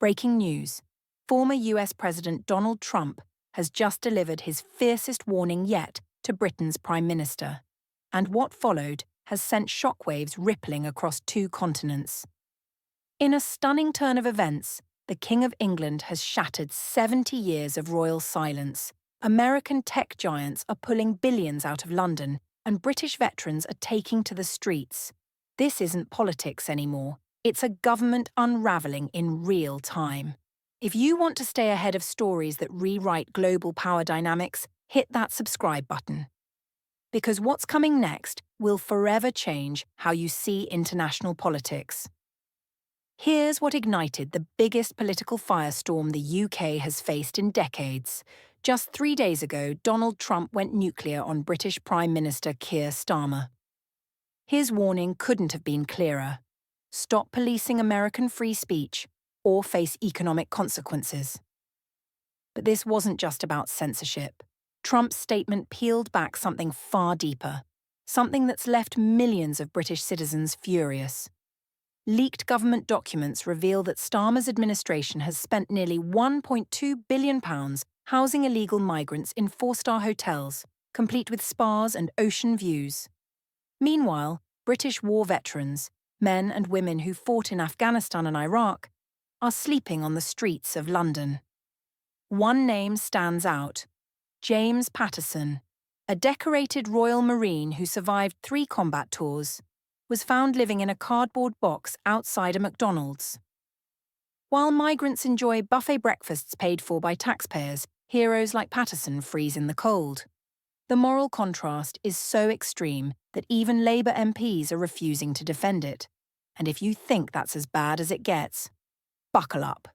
Breaking news. Former US President Donald Trump has just delivered his fiercest warning yet to Britain's Prime Minister. And what followed has sent shockwaves rippling across 2 continents. In a stunning turn of events, the King of England has shattered 70 years of royal silence. American tech giants are pulling billions out of London, and British veterans are taking to the streets. This isn't politics anymore. It's a government unravelling in real time. If you want to stay ahead of stories that rewrite global power dynamics, hit that subscribe button. Because what's coming next will forever change how you see international politics. Here's what ignited the biggest political firestorm the UK has faced in decades. Just 3 days ago, Donald Trump went nuclear on British Prime Minister Keir Starmer. His warning couldn't have been clearer. Stop policing American free speech or face economic consequences. But this wasn't just about censorship. Trump's statement peeled back something far deeper, something that's left millions of British citizens furious. Leaked government documents reveal that Starmer's administration has spent nearly £1.2 billion housing illegal migrants in 4-star hotels, complete with spas and ocean views. Meanwhile, British war veterans, men and women who fought in Afghanistan and Iraq, are sleeping on the streets of London. One name stands out: James Patterson, a decorated Royal Marine who survived 3 combat tours, was found living in a cardboard box outside a McDonald's. While migrants enjoy buffet breakfasts paid for by taxpayers, heroes like Patterson freeze in the cold. The moral contrast is so extreme that even Labour MPs are refusing to defend it. And if you think that's as bad as it gets, buckle up.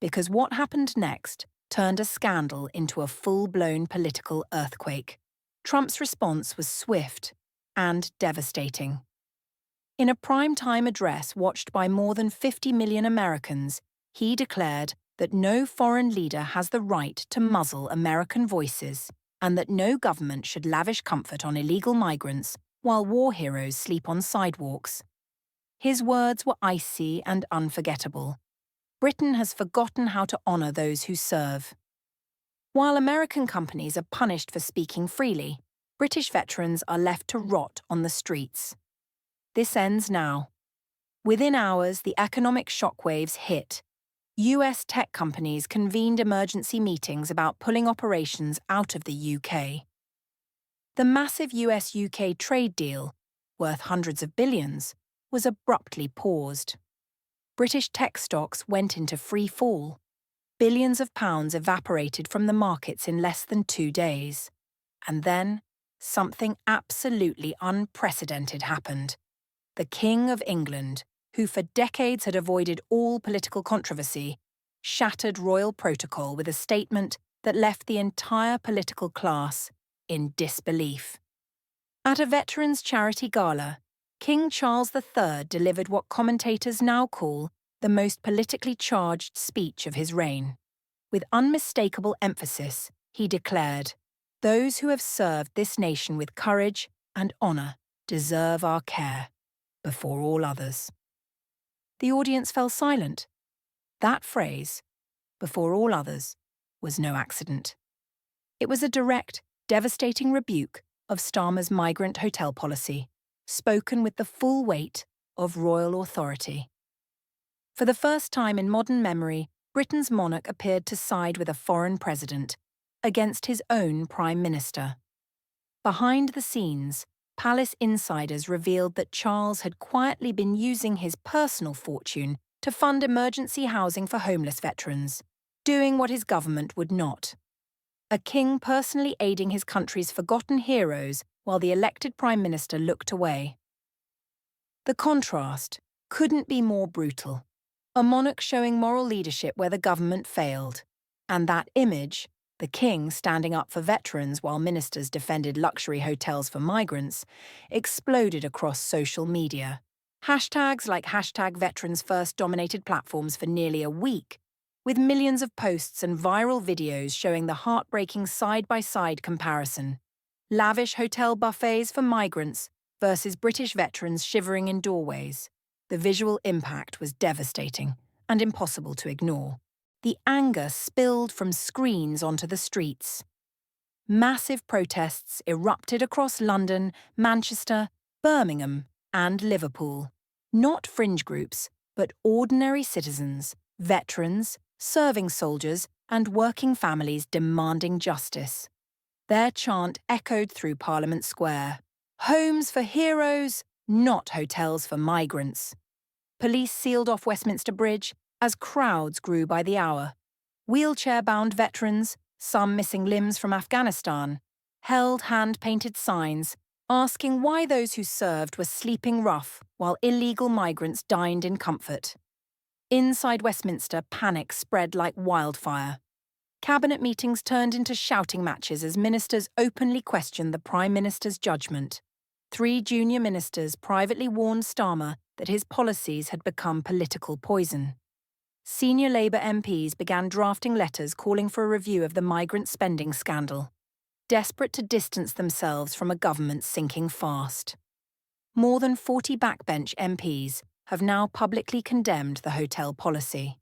Because what happened next turned a scandal into a full-blown political earthquake. Trump's response was swift and devastating. In a prime-time address watched by more than 50 million Americans, he declared that no foreign leader has the right to muzzle American voices and that no government should lavish comfort on illegal migrants while war heroes sleep on sidewalks. His words were icy and unforgettable. Britain has forgotten how to honour those who serve. While American companies are punished for speaking freely, British veterans are left to rot on the streets. This ends now. Within hours, the economic shockwaves hit. US tech companies convened emergency meetings about pulling operations out of the UK. The massive US-UK trade deal, worth hundreds of billions, was abruptly paused. British tech stocks went into free fall. Billions of pounds evaporated from the markets in less than 2 days. And then, something absolutely unprecedented happened. The King of England, who for decades had avoided all political controversy, shattered royal protocol with a statement that left the entire political class in disbelief. At a veterans' charity gala, King Charles III delivered what commentators now call the most politically charged speech of his reign. With unmistakable emphasis, he declared, "Those who have served this nation with courage and honour deserve our care, before all others." The audience fell silent. That phrase, "before all others," was no accident. It was a direct, devastating rebuke of Starmer's migrant hotel policy, spoken with the full weight of royal authority. For the first time in modern memory, Britain's monarch appeared to side with a foreign president against his own prime minister. Behind the scenes, palace insiders revealed that Charles had quietly been using his personal fortune to fund emergency housing for homeless veterans, doing what his government would not. A king personally aiding his country's forgotten heroes while the elected prime minister looked away. The contrast couldn't be more brutal. A monarch showing moral leadership where the government failed. And that image, the king standing up for veterans while ministers defended luxury hotels for migrants, exploded across social media. Hashtags like #VeteransFirst dominated platforms for nearly a week, with millions of posts and viral videos showing the heartbreaking side-by-side comparison. Lavish hotel buffets for migrants versus British veterans shivering in doorways. The visual impact was devastating and impossible to ignore. The anger spilled from screens onto the streets. Massive protests erupted across London, Manchester, Birmingham, and Liverpool. Not fringe groups, but ordinary citizens, veterans, serving soldiers, and working families demanding justice. Their chant echoed through Parliament Square. Homes for heroes, not hotels for migrants. Police sealed off Westminster Bridge as crowds grew by the hour. Wheelchair-bound veterans, some missing limbs from Afghanistan, held hand-painted signs asking why those who served were sleeping rough while illegal migrants dined in comfort. Inside Westminster, panic spread like wildfire. Cabinet meetings turned into shouting matches as ministers openly questioned the Prime Minister's judgment. 3 junior ministers privately warned Starmer that his policies had become political poison. Senior Labour MPs began drafting letters calling for a review of the migrant spending scandal, desperate to distance themselves from a government sinking fast. More than 40 backbench MPs have now publicly condemned the hotel policy.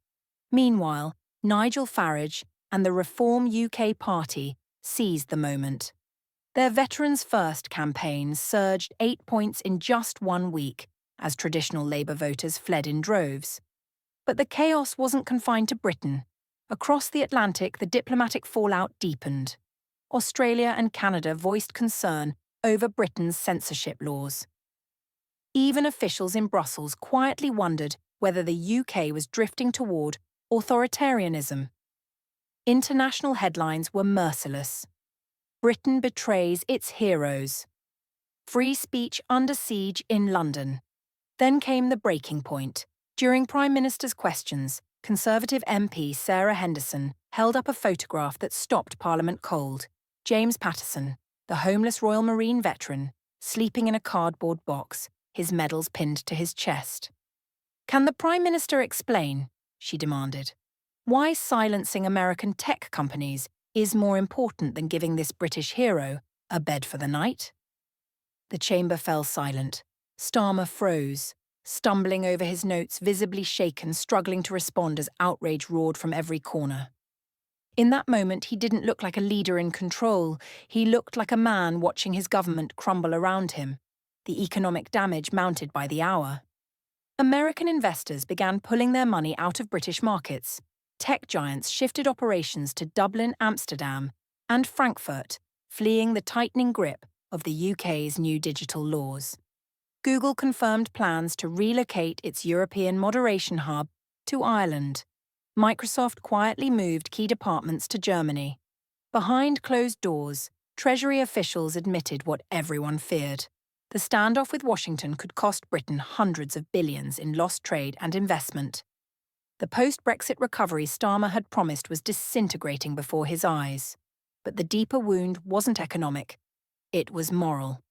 Meanwhile, Nigel Farage and the Reform UK Party seized the moment. Their Veterans First campaign surged 8 points in just 1 week as traditional Labour voters fled in droves. But the chaos wasn't confined to Britain. Across the Atlantic, the diplomatic fallout deepened. Australia and Canada voiced concern over Britain's censorship laws. Even officials in Brussels quietly wondered whether the UK was drifting toward authoritarianism. International headlines were merciless. Britain betrays its heroes. Free speech under siege in London. Then came the breaking point. During Prime Minister's questions, Conservative MP Sarah Henderson held up a photograph that stopped Parliament cold. James Patterson, the homeless Royal Marine veteran, sleeping in a cardboard box, his medals pinned to his chest. "Can the Prime Minister explain," she demanded, "why silencing American tech companies is more important than giving this British hero a bed for the night?" The chamber fell silent. Starmer froze, stumbling over his notes, visibly shaken, struggling to respond as outrage roared from every corner. In that moment, he didn't look like a leader in control. He looked like a man watching his government crumble around him, the economic damage mounted by the hour. American investors began pulling their money out of British markets. Tech giants shifted operations to Dublin, Amsterdam, and Frankfurt, fleeing the tightening grip of the UK's new digital laws. Google confirmed plans to relocate its European moderation hub to Ireland. Microsoft quietly moved key departments to Germany. Behind closed doors, Treasury officials admitted what everyone feared. The standoff with Washington could cost Britain hundreds of billions in lost trade and investment. The post-Brexit recovery Starmer had promised was disintegrating before his eyes. But the deeper wound wasn't economic. It was moral.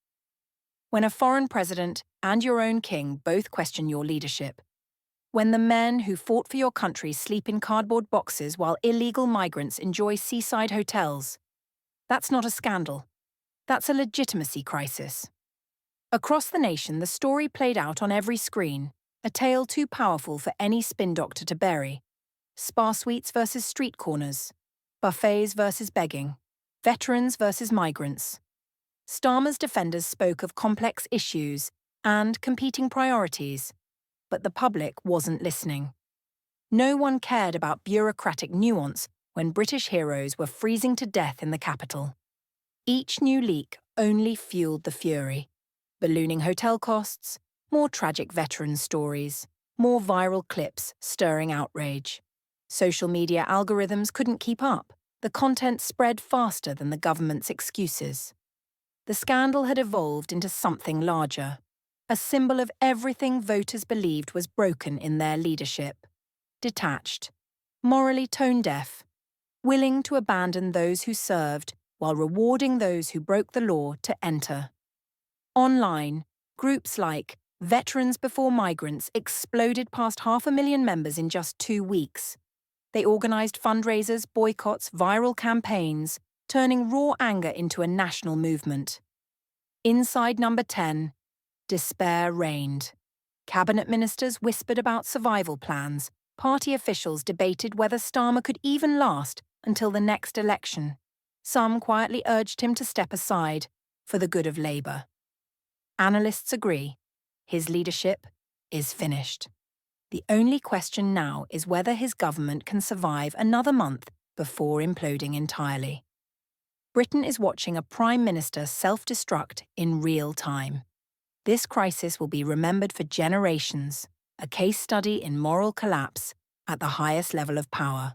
When a foreign president and your own king both question your leadership, when the men who fought for your country sleep in cardboard boxes while illegal migrants enjoy seaside hotels, that's not a scandal. That's a legitimacy crisis. Across the nation, the story played out on every screen, a tale too powerful for any spin doctor to bury. Spa suites versus street corners, buffets versus begging, veterans versus migrants. Starmer's defenders spoke of complex issues and competing priorities, but the public wasn't listening. No one cared about bureaucratic nuance when British heroes were freezing to death in the capital. Each new leak only fueled the fury. Ballooning hotel costs, more tragic veteran stories, more viral clips stirring outrage. Social media algorithms couldn't keep up. The content spread faster than the government's excuses. The scandal had evolved into something larger, a symbol of everything voters believed was broken in their leadership. Detached, morally tone-deaf, willing to abandon those who served while rewarding those who broke the law to enter. Online, groups like Veterans Before Migrants exploded past 500,000 members in just 2 weeks. They organised fundraisers, boycotts, viral campaigns, turning raw anger into a national movement. Inside Number 10, despair reigned. Cabinet ministers whispered about survival plans, party officials debated whether Starmer could even last until the next election. Some quietly urged him to step aside for the good of Labour. Analysts agree. His leadership is finished. The only question now is whether his government can survive another month before imploding entirely. Britain is watching a Prime Minister self-destruct in real time. This crisis will be remembered for generations, a case study in moral collapse at the highest level of power.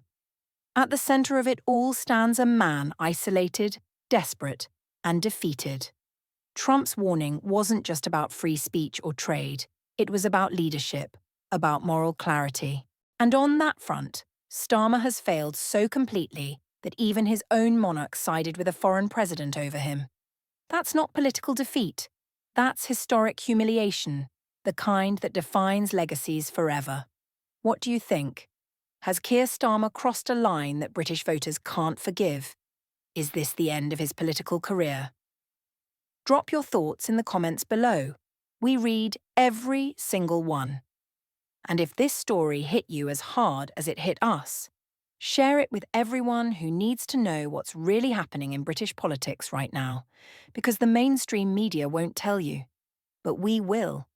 At the centre of it all stands a man isolated, desperate, and defeated. Trump's warning wasn't just about free speech or trade, it was about leadership, about moral clarity. And on that front, Starmer has failed so completely that even his own monarch sided with a foreign president over him. That's not political defeat. That's historic humiliation, the kind that defines legacies forever. What do you think? Has Keir Starmer crossed a line that British voters can't forgive? Is this the end of his political career? Drop your thoughts in the comments below. We read every single one. And if this story hit you as hard as it hit us, share it with everyone who needs to know what's really happening in British politics right now, because the mainstream media won't tell you. But we will.